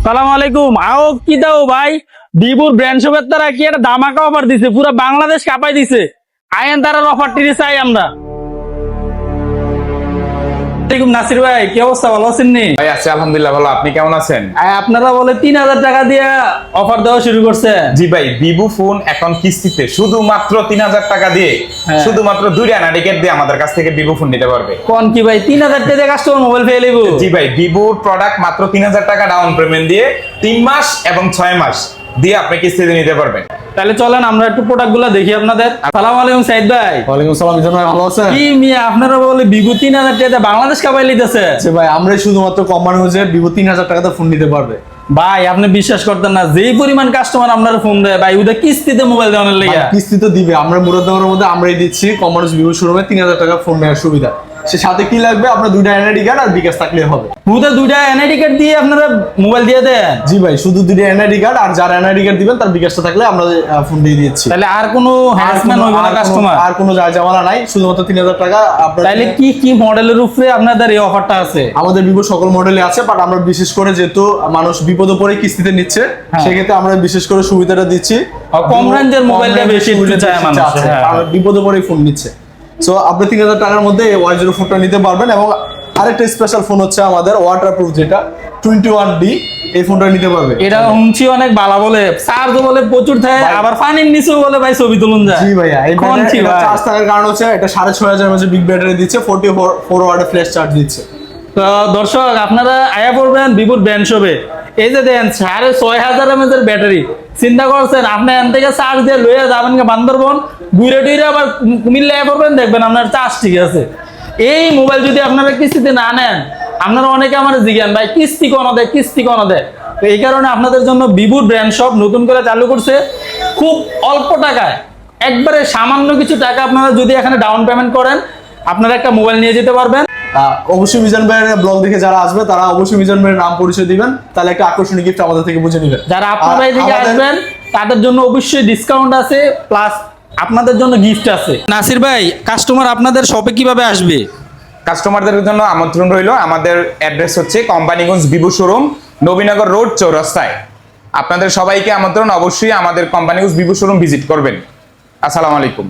সালাম আলাইকুম। আও কি দাও ভাই, ভিভোর ব্র্যান্ড শপের তারা কি একটা ধামাকা অফার দিছে, পুরো বাংলাদেশ কাঁপাই দিছে। আয়েন তারার অফারটি চাই আমরা। নাসির ভাই, কি অবস্থা, ভালো আছেন নি? ভাই আছি আলহামদুলিল্লাহ ভালো। আপনি কেমন আছেন? আপনারা বলে 3000 টাকা দিয়ে অফার দেওয়া শুরু করছে। জি ভাই, ভিভো ফোন এখন কিস্তিতে শুধুমাত্র 3000 টাকা দিয়ে শুধুমাত্র 2টা এনআইডি দিয়ে আমাদের কাছ থেকে ভিভো ফোন নিতে পারবে। কোন কি ভাই, 3000 টাকা দিয়ে কাস্টমার মোবাইল পেয়ে লিবো? জি ভাই, ভিভোর প্রোডাক্ট মাত্র 3000 টাকা ডাউন পেমেন্ট দিয়ে 3 মাস এবং 6 মাস দিয়ে আপনি কিস্তিতে নিতে পারবেন। তাহলে চলেন আমরা একটু প্রোডাক্ট গুলা দেখি আপনাদের। আসসালামু আলাইকুম সাইদ ভাই। ওয়ালাইকুম আসসালাম, মিজান ভাই ভালো আছেন? কি মিয়া, আপনারা বলে ভিভো 3000 টাকা দিয়ে বাংলাদেশ কাঁপাই লিতেছে। আচ্ছা ভাই, আমরা শুধুমাত্র কোম্পানি হচ্ছে ভিভো 3000 টাকাতে ফোন নিতে পারবে। ভাই আপনি বিশ্বাস করতেন না, যেই পরিমাণ কাস্টমার আপনার ফোন দেয় ভাই, ওদের কিস্তিতে মোবাইল দেওয়ার লেগে। কিস্তি তো দিবে, আমরা মুরাদনগরের মধ্যে আমরাই দিচ্ছি কমার্স ভিভো শোরুমে 3000 টাকা ফোন নেওয়ার সুবিধা। সে সাথে কি লাগবে, আপনার 2টা এনআইডি কার্ড আর বিকাশ থাকলে হবে। ওদের 2টা এনআইডি কার্ড দিয়ে আপনারা মোবাইল দিয়ে দেন? জি ভাই, শুধু 2টা এনআইডি কার্ড আর যার এনআইডি কার্ড দিবেন তার বিকাশটা থাকলে আমরা ফোন দিয়ে দিচ্ছি। তাহলে আর কোনো হ্যারাসমেন্ট হবে না কাস্টমার? আর কোনো ঝামেলা নাই, শুধুমাত্র 3000 টাকা আপনার। তাহলে কি কি মডেলের উপরে আপনাদের এই অফারটা আছে? আমাদের ভিভো সকল মডেলে আছে, বাট আমরা বিশেষ করে যেহেতু মানুষ বিপদে পড়ে কিস্তিতে নিচ্ছে, সেক্ষেত্রে আমরা বিশেষ করে সুবিধাটা দিচ্ছি। কম রেঞ্জের মোবাইলটা বেশি নিতে চায় মানুষ, আর বিপদে পড়ে ফোন নিচ্ছে। সো আপনি 3000 টাকার মধ্যে Y04টা নিতে পারবেন। এবং আরেকটা স্পেশাল ফোন হচ্ছে আমাদের ওয়াটারপ্রুফ, যেটা 21D, এই ফোনটা নিতে পারবে। এটা হুমছি অনেক ভালো বলে, চার্জ বলে প্রচুর থাকে, আবার পানির নিচেও বলে ভাই ছবি তুলুন যায়। জি ভাইয়া, এই কোন কি ভাই? চার্জ থাকার কারণ হচ্ছে এটা 6500 mAh বিগ ব্যাটারি দিচ্ছে, 44 ওয়াট ফ্ল্যাশ চার্জ দিচ্ছে। তো দর্শক আপনারা আয়া পড়বেন ভিভোর ব্র্যান্ড শপে। এই যে দেন 6500 mAh এর ব্যাটারি, চিন্তা করছেন আপনি এখান থেকে চার্জ দিয়ে লইয়া যাবেন বান্দরবন, ঘুরে টুইরে আবার কুমিল্লা আয়া পড়বেন, দেখবেন আপনার চার্জ ঠিক আছে। এই মোবাইল যদি আপনারা কিস্তিতে না নেন, আপনারা অনেকে আমার জিজ্ঞান ভাই কিস্তি কোনো দেয়, কিস্তি কোনো দেয়। তো এই কারণে আপনাদের জন্য ভিভোর ব্র্যান্ড শপ নতুন করে চালু করছে। খুব অল্প টাকায়, একবারে সামান্য কিছু টাকা আপনারা যদি এখানে ডাউন পেমেন্ট করেন, আপনারা একটা মোবাইল নিয়ে যেতে পারবেন। অবশ্যই মিজান ভাইয়ের ব্লগ দেখে যারা আসবে তারা অবশ্যই মিজান ভাইয়ের নাম পরিচয় দিবেন, তাহলে একটা আকর্ষণীয় গিফট আমাদের থেকে বুঝে নেবেন। যারা আপনার বাড়ি থেকে আসবেন তাদের জন্য অবশ্যই ডিসকাউন্ট আছে, প্লাস আপনাদের জন্য গিফট আছে। নাসির ভাই, কাস্টমার আপনাদের শপে কিভাবে আসবে? কাস্টমারদের জন্য আমন্ত্রণ রইল। আমাদের অ্যাড্রেস হচ্ছে Companiganj Vivo showroom, Nabinagar road, চৌরাস্তায়। আপনাদের সবাইকে আমন্ত্রণ, অবশ্যই আমাদের কোম্পানিগঞ্জ ভিভো শোরুম ভিজিট করবেন। আসসালামু আলাইকুম।